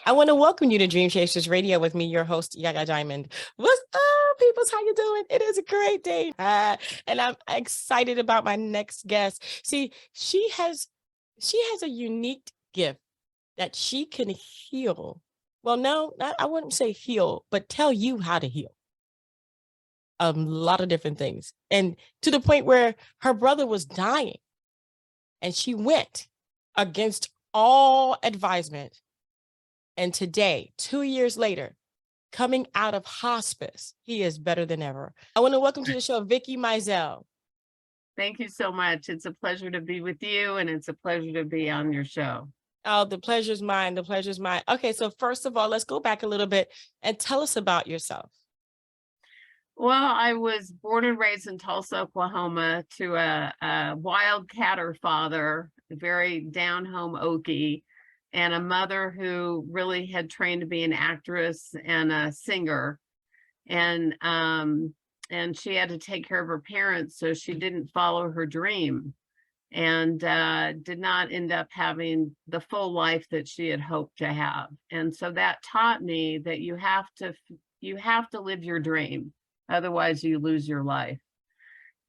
I want to welcome you to Dream Chasers Radio with me, your host, Yaga Diamond. What's up, peoples? How you doing? It is a great day. And I'm excited about my next guest. See, she has a unique gift that she can heal. Well, no, I wouldn't say heal, but tell you how to heal a lot of different things. And to the point where her brother was dying and she went against all advisement. And today, 2 years later, coming out of hospice, he is better than ever. I want to welcome to the show, Vicki Mizel. Thank you so much. It's a pleasure to be with you, and it's a pleasure to be on your show. Oh, the pleasure's mine. The pleasure's mine. Okay, so first of all, let's go back a little bit and tell us about yourself. Well, I was born and raised in Tulsa, Oklahoma, to a wildcatter father, very down-home Okie, and a mother who really had trained to be an actress and a singer. And she had to take care of her parents, so she didn't follow her dream and did not end up having the full life that she had hoped to have. And so that taught me that you have to live your dream. Otherwise, you lose your life.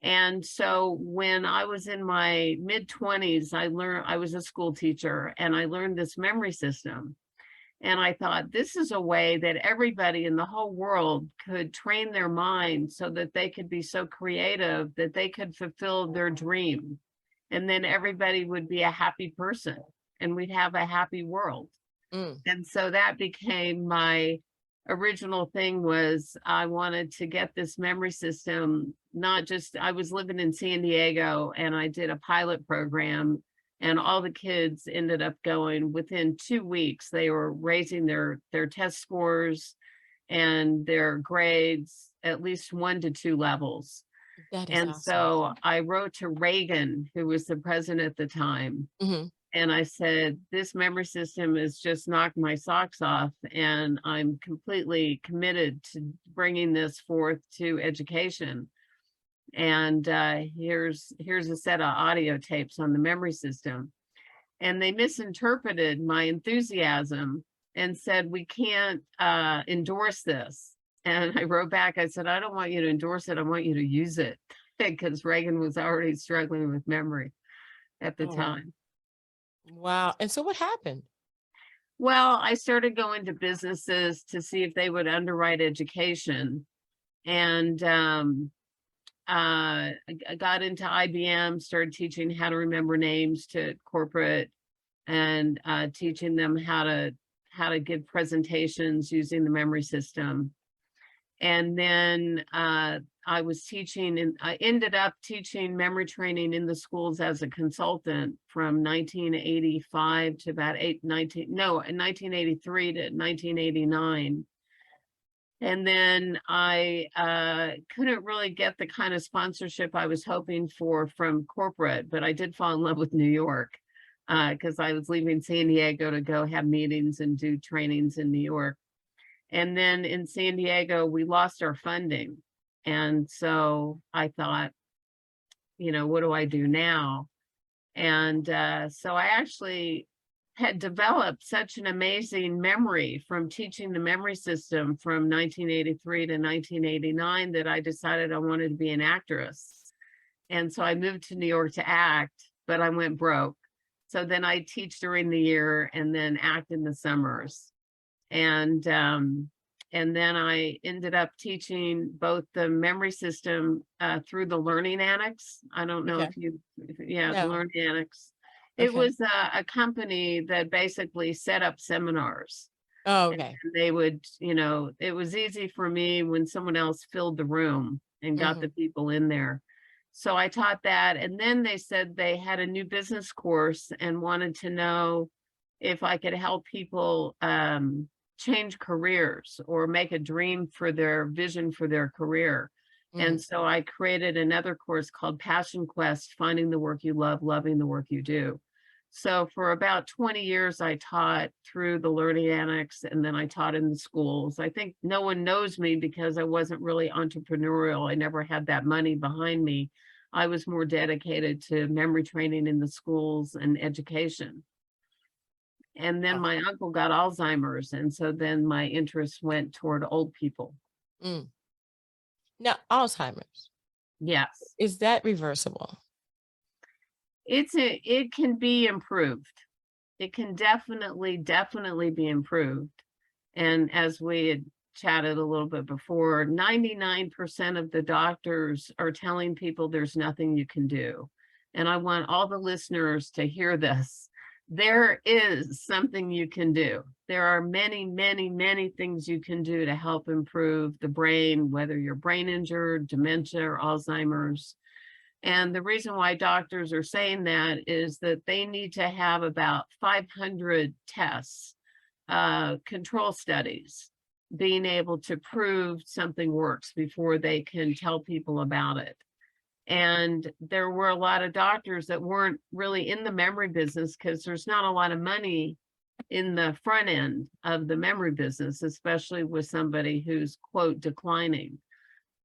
And so when I was in my mid-20s, I was a school teacher, and I learned this memory system. And I thought, this is a way that everybody in the whole world could train their mind so that they could be so creative that they could fulfill their dream. And then everybody would be a happy person and we'd have a happy world. And so that became my original thing. Was I wanted to get this memory system, not just, I was living in San Diego and I did a pilot program, and all the kids ended up going within 2 weeks. They were raising their test scores and their grades at least 1 to 2 levels. That is And awesome. so I wrote to Reagan, who was the president at the time. And I said, this memory system has just knocked my socks off, and I'm completely committed to bringing this forth to education. And here's a set of audio tapes on the memory system. And they misinterpreted my enthusiasm and said, we can't endorse this. And I wrote back, I said, I don't want you to endorse it. I want you to use it, because Reagan was already struggling with memory at the time. Wow. And so what happened? Well, I started going to businesses to see if they would underwrite education. And I got into IBM, started teaching how to remember names to corporate, and teaching them how to give presentations using the memory system. And then I was teaching, and I ended up teaching memory training in the schools as a consultant from 1985 to about 1983 to 1989. And then I couldn't really get the kind of sponsorship I was hoping for from corporate, but I did fall in love with New York, because I was leaving San Diego to go have meetings and do trainings in New York. And then in San Diego, we lost our funding. And so I thought, what do I do now? And so I actually had developed such an amazing memory from teaching the memory system from 1983 to 1989 that I decided I wanted to be an actress. And so I moved to New York to act, but I went broke. So then I teach during the year and then act in the summers. And then I ended up teaching both the memory system through the Learning Annex. I don't know if the Learning Annex. It was a company that basically set up seminars. Oh, okay. And they would, it was easy for me when someone else filled the room and got the people in there. So I taught that. And then they said they had a new business course and wanted to know if I could help people change careers or make a dream for their vision for their career. And so I created another course called Passion Quest, Finding the Work You Love, Loving the Work You Do. So for about 20 years, I taught through the Learning Annex, and then I taught in the schools. I think no one knows me because I wasn't really entrepreneurial. I never had that money behind me. I was more dedicated to memory training in the schools and education. And then Oh, my uncle got Alzheimer's. And so then my interest went toward old people. mm. Now, Alzheimer's, Yes. is that reversible? It can be improved. It can definitely be improved. And as we had chatted a little bit before, 99% of the doctors are telling people there's nothing you can do. And I want all the listeners to hear this. There is something you can do. There are many things you can do to help improve the brain, whether you're brain injured, dementia, or Alzheimer's. And the reason why doctors are saying that is that they need to have about 500 tests, control studies, being able to prove something works before they can tell people about it. And there were a lot of doctors that weren't really in the memory business because there's not a lot of money in the front end of the memory business, especially with somebody who's, quote, declining.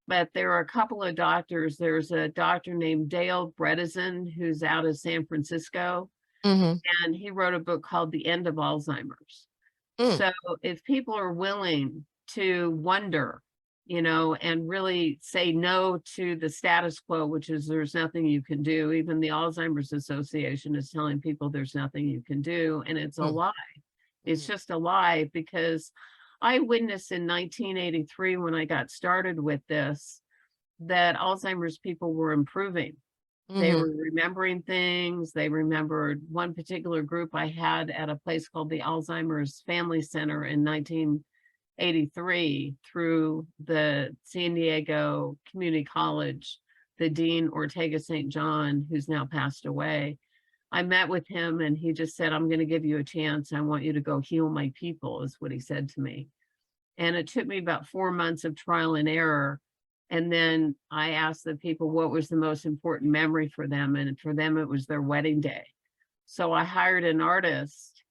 But there are a couple of doctors. There's a doctor named Dale Bredesen who's out of San Francisco, Mm-hmm. and he wrote a book called The End of Alzheimer's. Mm. So if people are willing to wonder, and really say no to the status quo, which is there's nothing you can do. Even the Alzheimer's Association is telling people there's nothing you can do, and it's a Mm. lie. It's just a lie, because I witnessed in 1983, when I got started with this, that Alzheimer's people were improving. They Mm-hmm. were remembering things. They remembered one particular group I had at a place called the Alzheimer's Family Center in 1983 through the San Diego Community College, the Dean Ortega St. John, who's now passed away. I met with him and he just said, I'm going to give you a chance. I want you to go heal my people, is what he said to me. And it took me about 4 months of trial and error. And then I asked the people what was the most important memory for them. And for them, it was their wedding day. So I hired an artist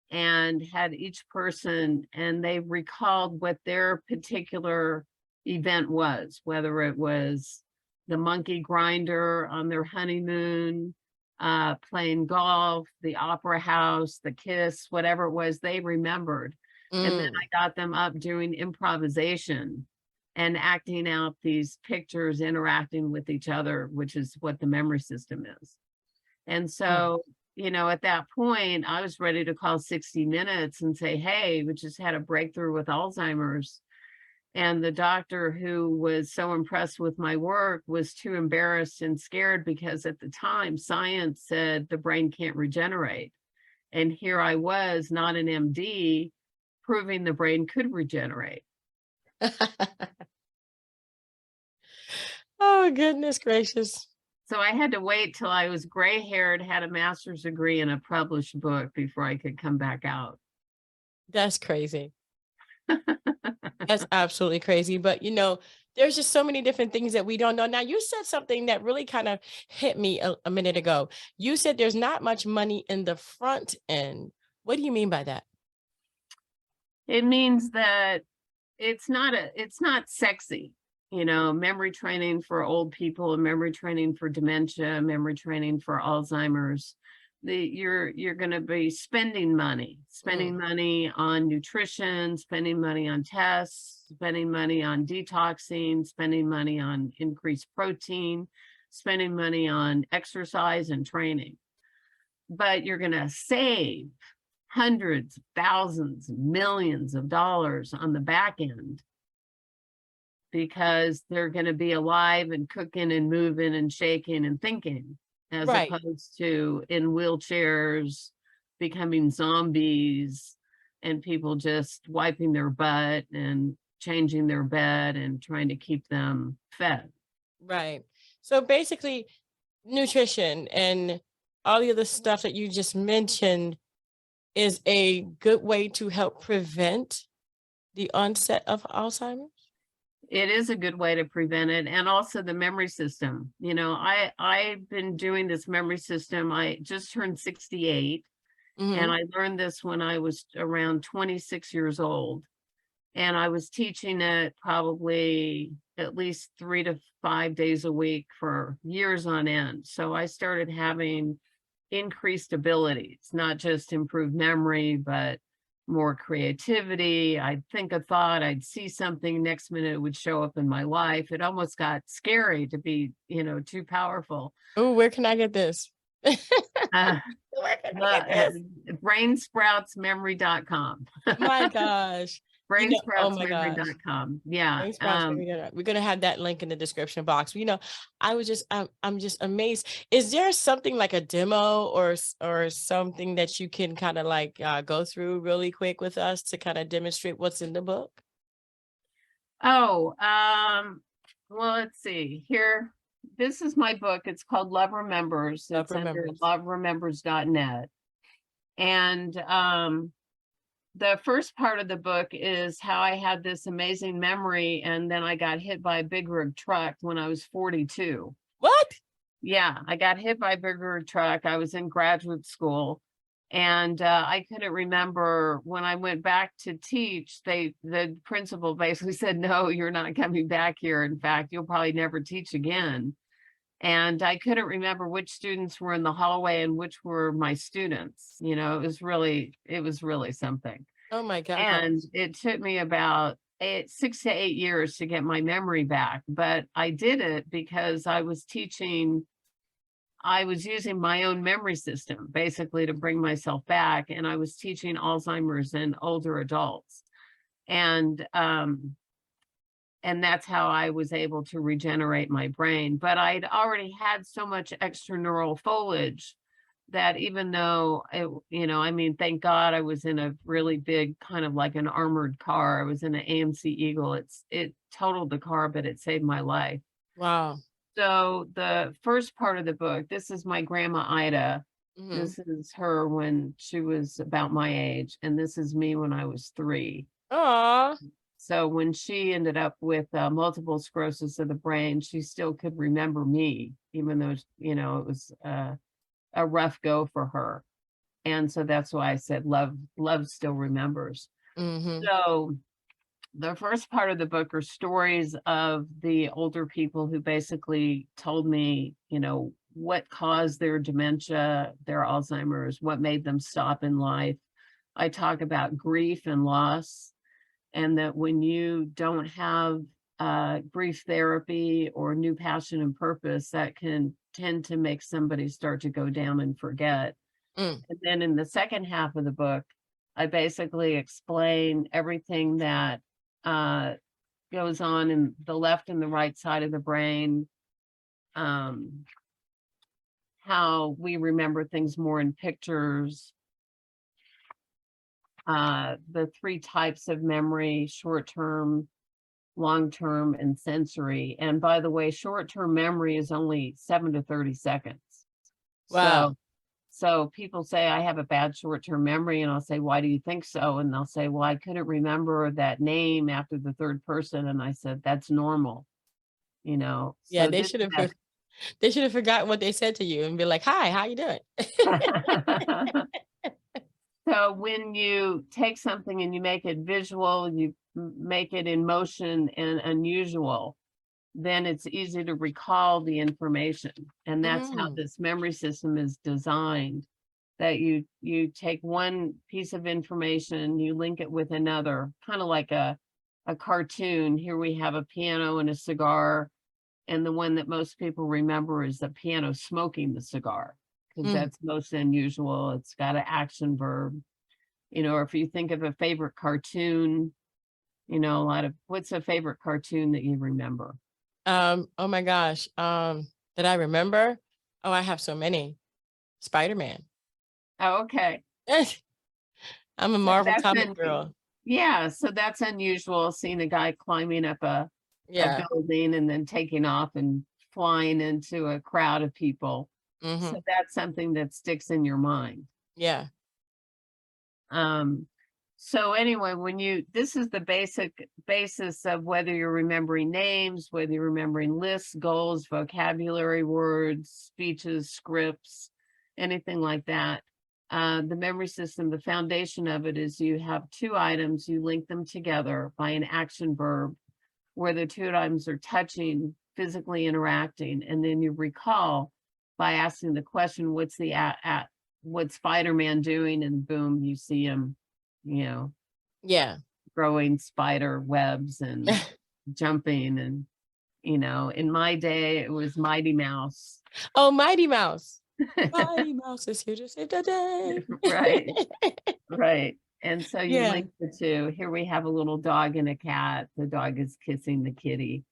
and had each person, and they recalled what their particular event was, whether it was the monkey grinder on their honeymoon, playing golf, the opera house, the kiss, whatever it was, they remembered. And then Mm. I got them up doing improvisation and acting out these pictures, interacting with each other, which is what the memory system is. And Oh. so, at that point, I was ready to call 60 Minutes and say, hey, we just had a breakthrough with Alzheimer's. And the doctor who was so impressed with my work was too embarrassed and scared, because at the time, science said the brain can't regenerate. And here I was, not an MD, proving the brain could regenerate. Oh, goodness gracious. So I had to wait till I was gray haired, had a master's degree and a published book before I could come back out. That's crazy. That's absolutely crazy. But there's just so many different things that we don't know. Now, you said something that really kind of hit me a minute ago. You said there's not much money in the front end. What do you mean by that? It means that it's not sexy, memory training for old people, and memory training for dementia, memory training for Alzheimer's. You're going to be spending Mm. money on nutrition, spending money on tests, spending money on detoxing, spending money on increased protein, spending money on exercise and training. But you're going to save hundreds, thousands, millions of dollars on the back end, because they're going to be alive and cooking and moving and shaking and thinking, as Right. opposed to in wheelchairs, becoming zombies, and people just wiping their butt and changing their bed and trying to keep them fed. Right. So basically, nutrition and all the other stuff that you just mentioned is a good way to help prevent the onset of Alzheimer's? It is a good way to prevent it. And also the memory system. I've been doing this memory system. I just turned 68, and Mhm. I learned this when I was around 26 years old. And I was teaching it probably at least 3 to 5 days a week for years on end. So I started having increased abilities, not just improved memory, but more creativity. I'd think a thought, I'd see something, next minute it would show up in my life. It almost got scary to be, too powerful. Oh, where can I get this? Uh, Where can I get this? brainsproutsmemory.com. My gosh. Oh my gosh. Brainsproutsmemory.com. Yeah. Thanks, Bronx. We're gonna have that link in the description box. I'm just amazed. Is there something like a demo or something that you can kind of like go through really quick with us to kind of demonstrate what's in the book? Oh, well, let's see here. This is my book. It's called Love Remembers. Love It's under Remembers. loveremembers.net. And the first part of the book is how I had this amazing memory, and then I got hit by a big rig truck when I was 42. What? Yeah, I got hit by a big rig truck. I was in graduate school, and I couldn't remember when I went back to teach. The principal basically said, "No, you're not coming back here. In fact, you'll probably never teach again." And I couldn't remember which students were in the hallway and which were my students. It was really something. Oh my gosh. And it took me about 6 to 8 years to get my memory back. But I did it because I was using my own memory system basically to bring myself back. And I was teaching Alzheimer's in older adults. And that's how I was able to regenerate my brain. But I'd already had so much extra neural foliage that even though thank God I was in a really big, kind of like an armored car. I was in an AMC Eagle. It totaled the car, but it saved my life. Wow. So the first part of the book, this is my grandma Ida. Mhm. This is her when she was about my age, and this is me when I was 3. Aw. So when she ended up with multiple sclerosis of the brain, she still could remember me, even though, it was a rough go for her. And so that's why I said love still remembers. Mm-hmm. So the first part of the book are stories of the older people who basically told me, what caused their dementia, their Alzheimer's, what made them stop in life. I talk about grief and loss, and that when you don't have grief therapy or new passion and purpose, that can tend to make somebody start to go down and forget. Mm. And then in the second half of the book, I basically explain everything that goes on in the left and the right side of the brain, how we remember things more in pictures, the 3 types of memory: short-term, long-term, and sensory. And by the way, short-term memory is only 7 to 30 seconds. Wow. So people say I have a bad short-term memory, and I'll say, "Why do you think so?" And they'll say, "Well, I couldn't remember that name after the third person." And I said, "That's normal." Yeah, So this they should have forgotten what they said to you and be like, "Hi, how you doing?" So when you take something and you make it visual, you make it in motion and unusual, then it's easy to recall the information. And that's how Mm. this memory system is designed, that you take one piece of information, you link it with another, kind of like a cartoon. Here we have a piano and a cigar, and the one that most people remember is the piano smoking the cigar, because Mm. that's most unusual. It's got an action verb. Or if you think of a favorite cartoon, what's a favorite cartoon that you remember? Oh my gosh. That I remember? Oh, I have so many. Spider-Man. Oh, okay. I'm a So Marvel that's comic girl. yeah, so that's unusual, seeing a guy climbing up a Yeah. building and then taking off and flying into a crowd of people. Mm-hmm. So that's something that sticks in your mind. Yeah. So anyway, this is the basis of whether you're remembering names, whether you're remembering lists, goals, vocabulary, words, speeches, scripts, anything like that. The memory system, the foundation of it is you have 2 items, you link them together by an action verb, where the 2 items are touching, physically interacting, and then you recall by asking the question, what's the what's Spider-Man doing? And boom, you see him, you know, Yeah. growing spider webs and jumping. And, you know, in my day, it was Mighty Mouse. Oh, Mighty Mouse. Mighty Mouse is here to save the day. Right, right. And so you Yeah. link the two. Here we have a little dog and a cat. The dog is kissing the kitty.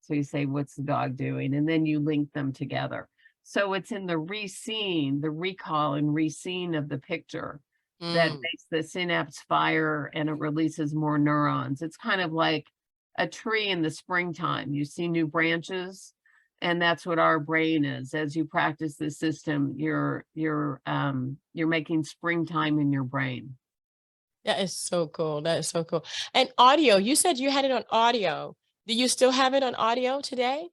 So you say, what's the dog doing? And then you link them together. So it's in the re-seeing, the recall and re-seeing of the picture that Mm. makes the synapse fire, and it releases more neurons. It's kind of like a tree in the springtime. You see new branches, and that's what our brain is. As you practice the system, you're making springtime in your brain. That is so cool. That is so cool. And audio, you said you had it on audio. Do you still have it on audio today?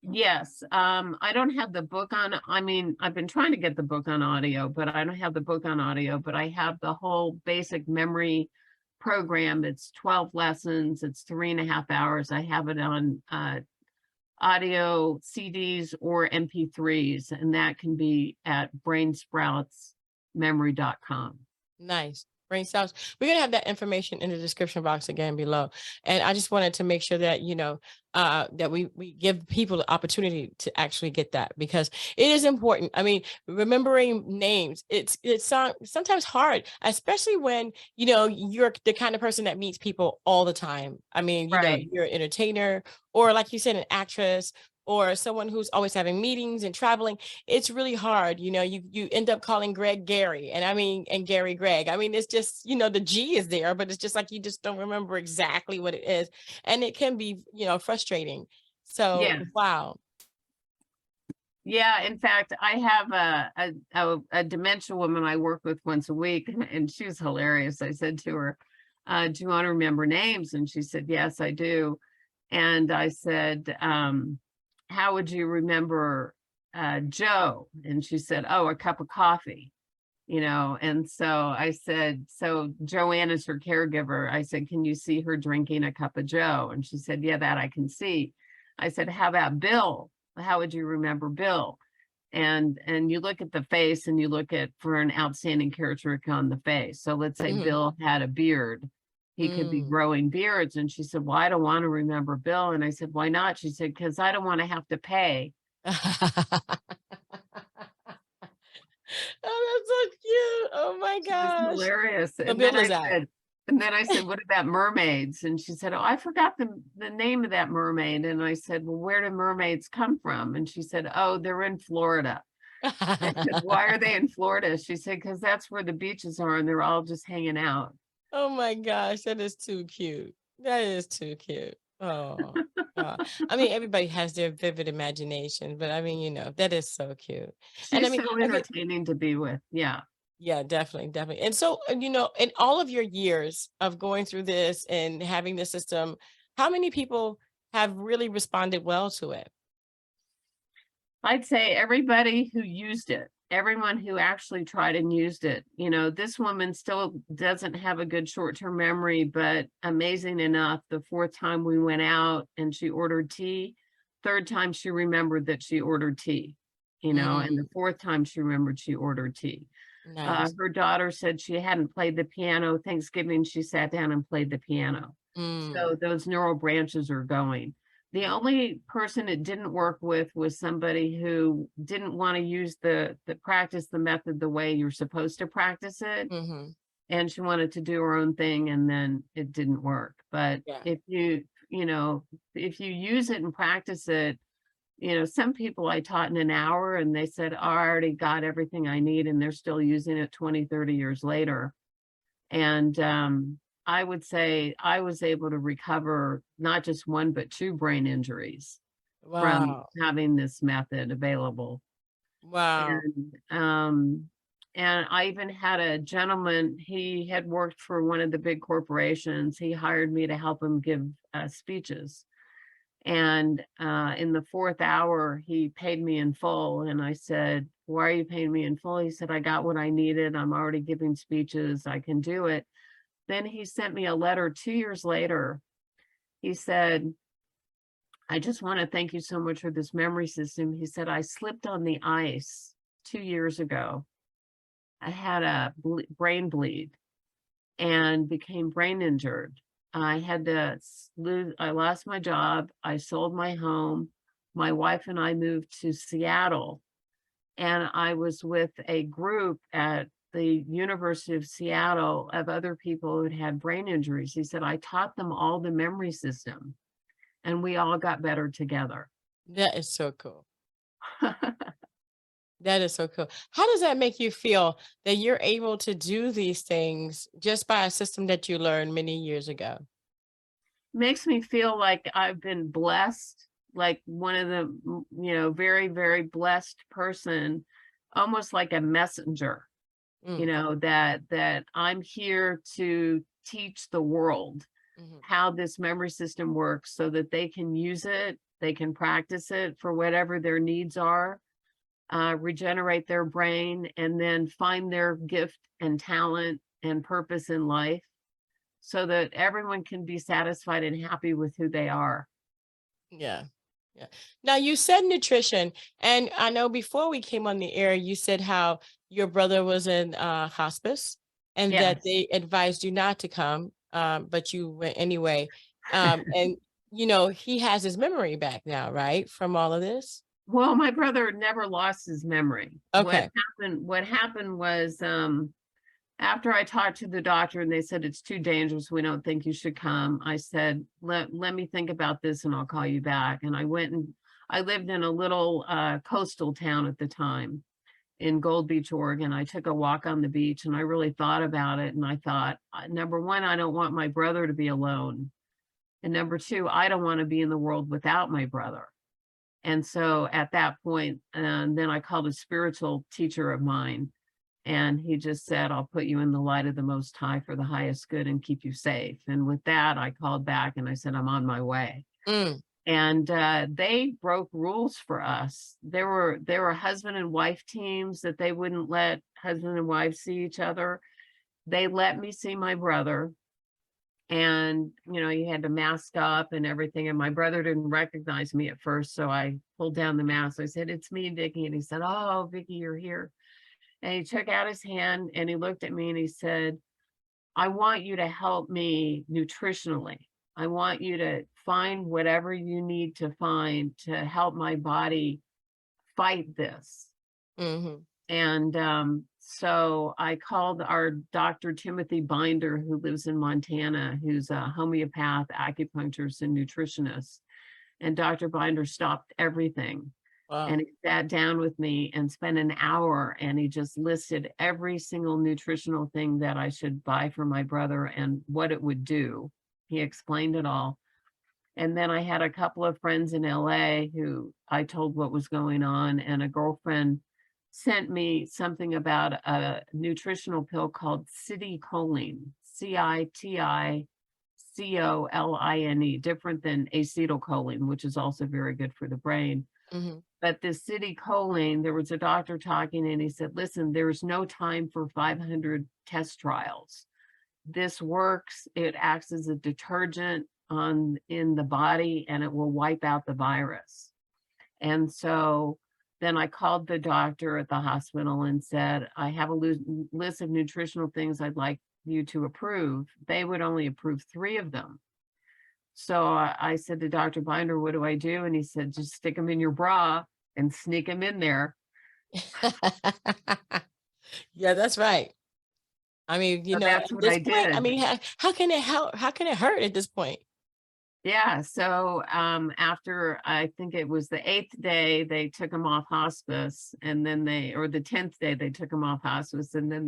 Yes, I don't have the book on, I mean, I've been trying to get the book on audio, but I don't have the book on audio, but I have the whole basic memory program. It's 12 lessons. It's 3.5 hours. I have it on audio CDs or MP3s, and that can be at brainsproutsmemory.com. Nice. Brain cells. We're gonna have that information in the description box again below. And I just wanted to make sure that that we give people the opportunity to actually get that, because it is important. I mean, remembering names, it's sometimes hard, especially when you're the kind of person that meets people all the time. I mean, Right. you're an entertainer, or like you said, an actress, or someone who's always having meetings and traveling. It's really hard. You end up calling Greg Gary, and Gary Greg. I mean, it's just, the G is there, but it's just like you just don't remember exactly what it is. And it can be, frustrating. So, Yeah. wow. Yeah, in fact, I have a dementia woman I work with once a week, and she was hilarious. I said to her, do you want to remember names? And she said, yes, I do. And I said, how would you remember Joe? And she said, oh, a cup of coffee, And so I said, so Joanne is her caregiver. I said, can you see her drinking a cup of Joe? And she said, yeah, that I can see. I said, how about Bill? How would you remember Bill? And you look at the face, and you look at for an outstanding characteristic on the face. So let's say Mhm. Bill had a beard. He could be Mm. growing beards. And she said, well, I don't want to remember Bill. And I said, why not? She said, because I don't want to have to pay. Oh, that's so cute. Oh my She was gosh. hilarious. What Bill is that? And then I said, what about mermaids? And she said, oh, I forgot the name of that mermaid. And I said, well, where do mermaids come from? And she said, oh, they're in Florida. I said, why are they in Florida? She said, because that's where the beaches are, and they're all just hanging out. Oh my gosh, that is too cute. That is too cute. Oh, I mean, everybody has their vivid imagination, but I mean, that is so cute. And I She's mean, so I feel, entertaining to be with. Yeah. yeah, definitely, definitely. And so, in all of your years of going through this and having the system, how many people have really responded well to it? I'd say everybody who used it, everyone who actually tried and used it. This woman still doesn't have a good short-term memory, but amazing enough, the fourth time we went out and she ordered tea, third time she remembered that she ordered tea, and the Mm, fourth time she remembered she ordered tea. nice. Her daughter said she hadn't played the piano. Thanksgiving, she sat down and played the piano. So Mm, those neural branches are going. The only person it didn't work with was somebody who didn't want to use the practice the method the way you're supposed to practice it. mm-hmm. And she wanted to do her own thing, and then it didn't work. But Yeah. if you use it and practice it, some people I taught in an hour, and they said, I already got everything I need, and they're still using it 20, 30 years later. And I would say I was able to recover not just one, but two brain injuries from Wow. having this method available. Wow. And I even had a gentleman, he had worked for one of the big corporations. He hired me to help him give speeches. And in the fourth hour, he paid me in full. And I said, why are you paying me in full? He said, I got what I needed. I'm already giving speeches. I can do it. Then he sent me a letter 2 years later. He said, I just want to thank you so much for this memory system. He said, I slipped on the ice 2 years ago. I had a brain bleed and became brain injured. I had to I lost my job. I sold my home. My wife and I moved to Seattle, and I was with a group at the University of Seattle of other people who'd had brain injuries. He said, I taught them all the memory system, and we all got better together. That is so cool. That is so cool. How does that make you feel that you're able to do these things just by a system that you learned many years ago? Makes me feel like I've been blessed, like one of the, very, very blessed person, almost like a messenger, Mm, that I'm here to teach the world mhm. how this memory system works so that they can use it, they can practice it for whatever their needs are, regenerate their brain, and then find their gift and talent and purpose in life so that everyone can be satisfied and happy with who they are. Yeah. Yeah. Now you said nutrition, and I know before we came on the air, you said how your brother was in hospice and that Yes. they advised you not to come, but you went anyway. And he has his memory back now, right? From all of this. Well, my brother never lost his memory. Okay. What happened was, after I talked to the doctor and they said it's too dangerous, we don't think you should come. I said, let me think about this and I'll call you back. And I went and I lived in a little coastal town at the time in Gold Beach, Oregon. I took a walk on the beach and I really thought about it. And I thought, number one, I don't want my brother to be alone. And number two, I don't want to be in the world without my brother. And so at that point, and then I called a spiritual teacher of mine, and he just said, I'll put you in the light of the Most High for the highest good and keep you safe. And with that, I called back and I said, I'm on my way. Mm, And they broke rules for us. There were husband and wife teams that they wouldn't let husband and wife see each other. They let me see my brother, and you had to mask up and everything, and my brother didn't recognize me at first, so I pulled down the mask. I said, it's me, Vicki. And he said, oh, Vicki, you're here. And he took out his hand and he looked at me and he said, I want you to help me nutritionally. I want you to find whatever you need to find to help my body fight this. hmm And so I called our Dr. Timothy Binder, who lives in Montana, who's a homeopath, acupuncturist, and nutritionist. And Dr. Binder stopped everything. And Wow. he sat down with me and spent an hour, and he just listed every single nutritional thing that I should buy for my brother and what it would do. He explained it all. And then I had a couple of friends in LA who I told what was going on, and a girlfriend sent me something about a nutritional pill called citicoline, Citicoline, different than acetylcholine, which is also very good for the brain. hmm But the citicoline, there was a doctor talking and he said, listen, there's no time for 500 test trials. This works. It acts as a detergent in the body, and it will wipe out the virus. And so then I called the doctor at the hospital and said, I have a list of nutritional things I'd like you to approve. They would only approve 3 of them. So I said to Dr. Binder, what do I do? And he said, just stick them in your bra and sneak them in there. Yeah, that's right. I mean, So at that's what this I point, I did. mean, how can it help? How can it hurt at this point? Yeah. So after, I think it was the 8th day, they took him off hospice, and then or the 10th day, they took him off hospice. And then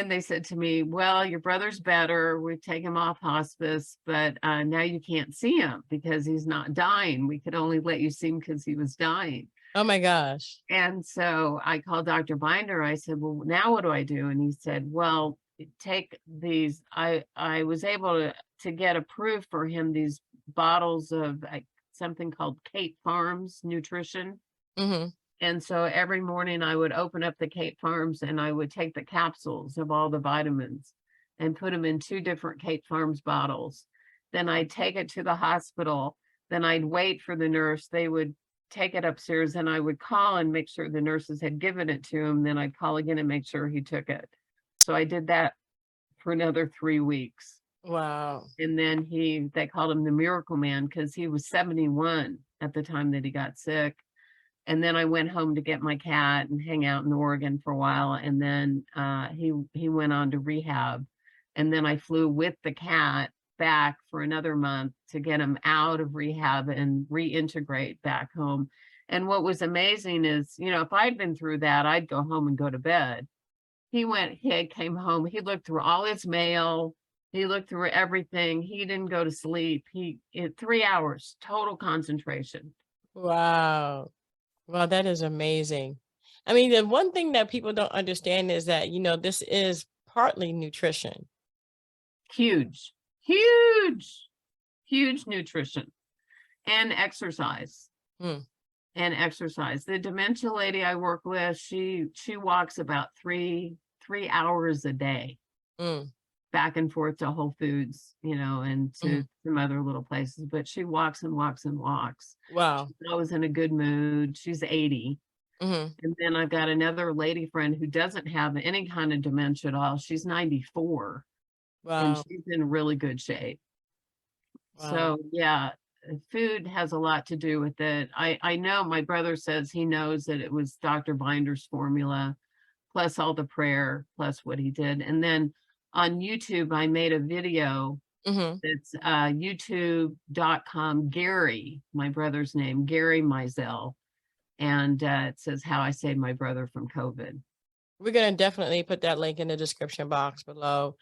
they said to me, well, your brother's better. We've taken him off hospice, but now you can't see him because he's not dying. We could only let you see him because he was dying. Oh my gosh. And so I called Dr. Binder. I said, well, now what do I do? And he said, well, take these. I was able to get approved for him these bottles of something called Kate Farms Nutrition. hmm And so every morning I would open up the Kate Farms and I would take the capsules of all the vitamins and put them in 2 different Kate Farms bottles. Then I'd take it to the hospital. Then I'd wait for the nurse. They would take it upstairs, and I would call and make sure the nurses had given it to him. Then I'd call again and make sure he took it. So I did that for another 3 weeks. Wow. And then they called him the Miracle Man because he was 71 at the time that he got sick. And then I went home to get my cat and hang out in Oregon for a while. And then he went on to rehab. And then I flew with the cat back for another month to get him out of rehab and reintegrate back home. And what was amazing is, if I'd been through that, I'd go home and go to bed. He came home, he looked through all his mail, he looked through everything. He didn't go to sleep. 3 hours, total concentration. Wow. Wow, that is amazing. I mean, the one thing that people don't understand is that, this is partly nutrition. Huge nutrition and exercise. Mm. And exercise. The dementia lady I work with, she walks about 3 hours a day. Back and forth to Whole Foods, and to some other little places, but she walks and walks and walks. Wow. She's always in a good mood. She's 80. And then I've got another lady friend who doesn't have any kind of dementia at all. She's 94. Wow. And she's in really good shape. Wow. So yeah, food has a lot to do with it. I know my brother says he knows that it was Dr. Binder's formula, plus all the prayer, plus what he did. And then on YouTube, I made a video. That's youtube.com, Gary, my brother's name, Gary Mizel. And it says how I saved my brother from COVID. We're going to definitely put that link in the description box below.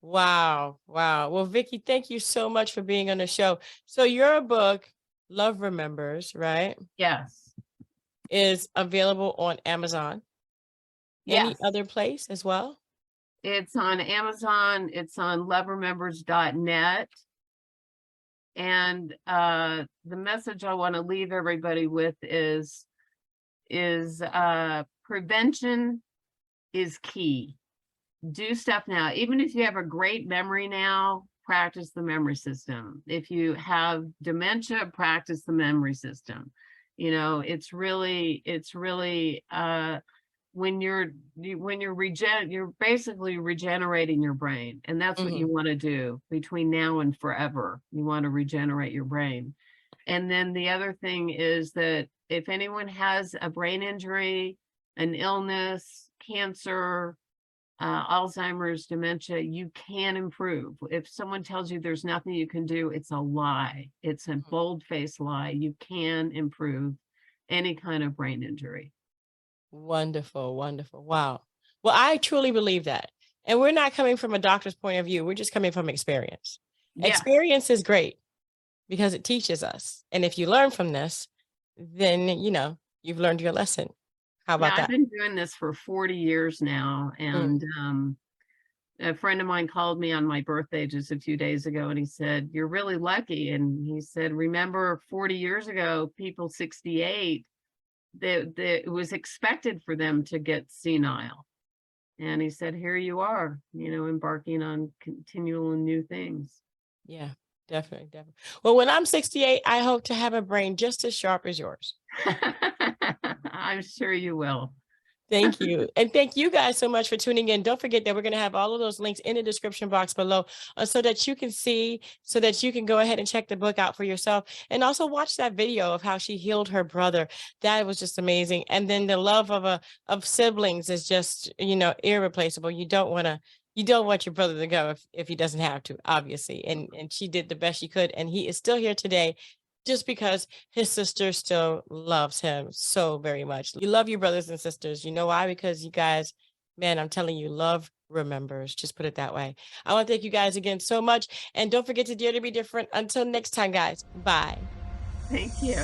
Wow. Wow. Well, Vicki, thank you so much for being on the show. So your book, Love Remembers, right? Yes. Is available on Amazon. Yes. Any other place as well? It's on Amazon. It's on loveremembers.net. And the message I want to leave everybody with is prevention is key. Do stuff now. Even if you have a great memory now, practice the memory system. If you have dementia, practice the memory system. It's really when you're basically regenerating your brain, and that's what you want to do between now and forever. You want to regenerate your brain. And then the other thing is that if anyone has a brain injury, an illness, cancer, Alzheimer's, dementia, you can improve. If someone tells you there's nothing you can do, it's a lie. It's a bold-faced lie. You can improve any kind of brain injury. Wonderful, wonderful. Wow. Well, I truly believe that. And we're not coming from a doctor's point of view. We're just coming from experience. Yeah. Experience is great because it teaches us. And if you learn from this, then, you've learned your lesson. How about that? I've been doing this for 40 years now. And a friend of mine called me on my birthday just a few days ago, and he said, "You're really lucky." And he said, "Remember 40 years ago, people 68, it was expected for them to get senile." And he said, "Here you are, embarking on continual and new things." Yeah, definitely. Well, when I'm 68, I hope to have a brain just as sharp as yours. I'm sure you will. Thank you. And thank you guys so much for tuning in. Don't forget that we're going to have all of those links in the description box below so that you can go ahead and check the book out for yourself. And also watch that video of how she healed her brother. That was just amazing. And then the love of siblings is just, irreplaceable. You don't want your brother to go if he doesn't have to, obviously. And she did the best she could. And he is still here today just because his sister still loves him so very much. You love your brothers and sisters. You know why? Because you guys, man, I'm telling you, love remembers. Just put it that way. I want to thank you guys again so much. And don't forget to dare to be different. Until next time, guys. Bye. Thank you.